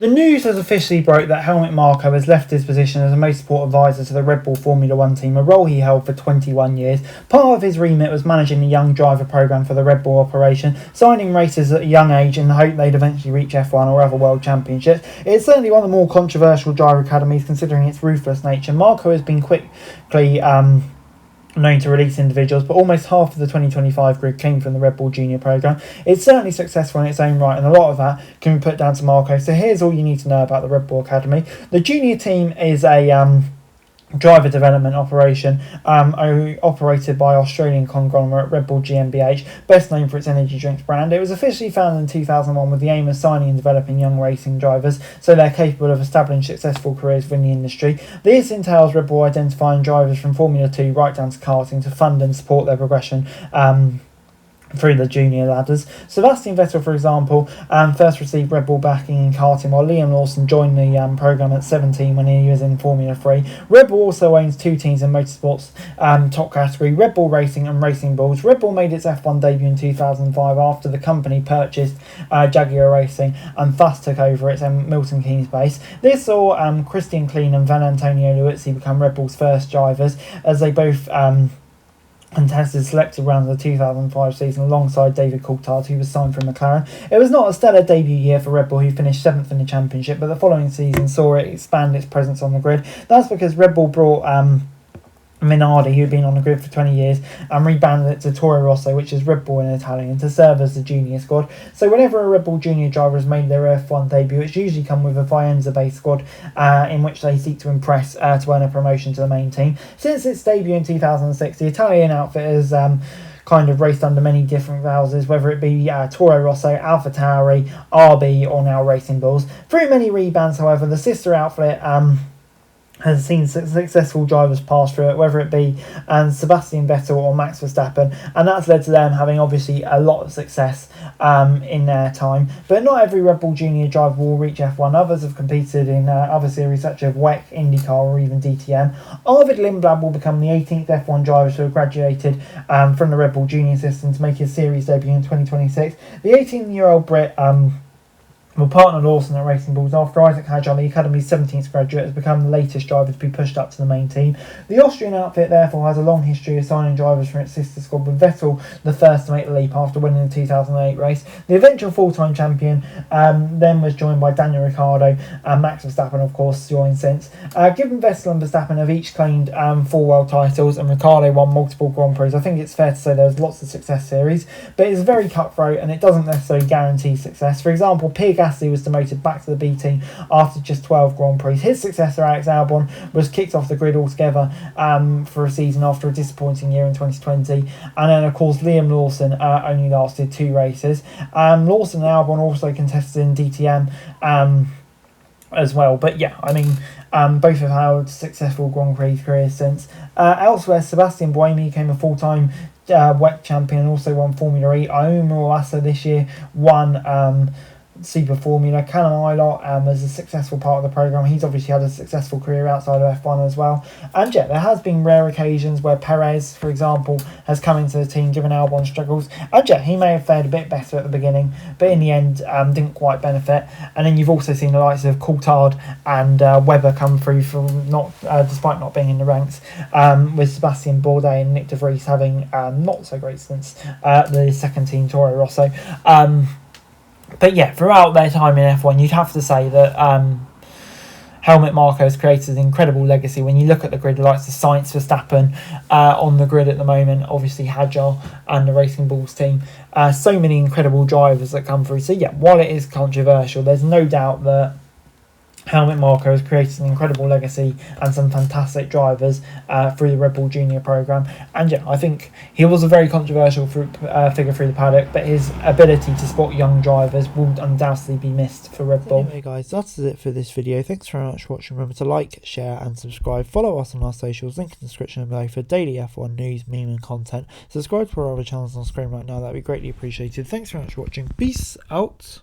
The news has officially broke that Helmut Marko has left his position as a motorsport advisor to the Red Bull Formula 1 team, a role he held for 21 years. Part of his remit was managing the young driver programme for the Red Bull operation, signing racers at a young age in the hope they'd eventually reach F1 or other world championships. It's certainly one of the more controversial driver academies considering its ruthless nature. Marko has been quickly known to release individuals, but almost half of the 2025 grid came from the Red Bull Junior programme. It's certainly successful in its own right, and a lot of that can be put down to Marko. So here's all you need to know about the Red Bull Academy. The junior team is a driver development operation operated by Australian conglomerate Red Bull GmbH, best known for its energy drinks brand. It was officially founded in 2001 with the aim of signing and developing young racing drivers so they're capable of establishing successful careers within the industry. This entails Red Bull identifying drivers from Formula 2 right down to karting to fund and support their progression through the junior ladders. Sebastian Vettel, for example, first received Red Bull backing in karting, while Liam Lawson joined the programme at 17 when he was in Formula 3. Red Bull also owns two teams in motorsports top category, Red Bull Racing and Racing Bulls. Red Bull made its F1 debut in 2005 after the company purchased Jaguar Racing and thus took over its Milton Keynes base. This saw Christian Klein and Van Antonio Luizzi become Red Bull's first drivers, as they both contested selected rounds of the 2005 season alongside David Coulthard, who was signed from McLaren. It was not a stellar debut year for Red Bull, who finished 7th in the championship, but the following season saw it expand its presence on the grid. That's because Red Bull brought Minardi, who had been on the grid for 20 years, and rebranded it to Toro Rosso, which is Red Bull in Italian, to serve as the junior squad. So whenever a Red Bull junior driver has made their F1 debut, it's usually come with a Faenza-based squad in which they seek to impress to earn a promotion to the main team. Since its debut in 2006, the Italian outfit has kind of raced under many different houses, whether it be Toro Rosso, AlphaTauri, RB, or now Racing Bulls. Through many rebrands, however, the sister outfit has seen successful drivers pass through it, whether it be Sebastian Vettel or Max Verstappen, and that's led to them having obviously a lot of success in their time. But not every Red Bull Junior driver will reach F1. Others have competed in other series such as WEC, IndyCar or even DTM. Arvid Lindblad will become the 18th F1 driver to have graduated from the Red Bull Junior system to make his series debut in 2026. The 18-year-old Brit will partner Lawson at Racing Bulls after Isaac Hadjar, the Academy's 17th graduate, has become the latest driver to be pushed up to the main team. The Austrian outfit therefore has a long history of signing drivers from its sister squad, with Vettel the first to make the leap after winning the 2008 race. The eventual full-time champion then was joined by Daniel Ricciardo, and Max Verstappen of course joined since. Given Vettel and Verstappen have each claimed 4 world titles and Ricciardo won multiple Grand Prix, I think it's fair to say there's lots of success series, but it's very cutthroat and it doesn't necessarily guarantee success. For example, Pierre Gasly was demoted back to the B team after just 12 Grand Prix. His successor, Alex Albon, was kicked off the grid altogether for a season after a disappointing year in 2020. And then, of course, Liam Lawson only lasted 2 races. Lawson and Albon also contested in DTM as well. But yeah, I mean, both have had successful Grand Prix careers since. Elsewhere, Sebastian Buemi became a full-time WEC champion and also won Formula E. Aouma Iwasa this year won Super Formula. Callum Ilott was a successful part of the programme. He's obviously had a successful career outside of F1 as well. And yeah, there has been rare occasions where Perez, for example, has come into the team given Albon struggles. And yeah, he may have fared a bit better at the beginning, but in the end didn't quite benefit. And then you've also seen the likes of Coulthard and Webber come through from despite not being in the ranks, with Sebastian Bourdais and Nick de Vries having not so great stints the second team Toro Rosso. But yeah, throughout their time in F1, you'd have to say that Helmut Marko has created an incredible legacy. When you look at the grid, the likes of Sainz, Verstappen on the grid at the moment, obviously Hadjar and the Racing Bulls team. So many incredible drivers that come through. So yeah, while it is controversial, there's no doubt that Helmut Marko has created an incredible legacy and some fantastic drivers through the Red Bull Junior programme. And yeah, I think he was a very controversial figure through the paddock, but his ability to spot young drivers will undoubtedly be missed for Red Bull. Anyway guys, that's it for this video. Thanks very much for watching. Remember to like, share and subscribe. Follow us on our socials, link in the description below for daily F1 news, meme and content. Subscribe to our other channels on screen right now, that'd be greatly appreciated. Thanks very much for watching. Peace out.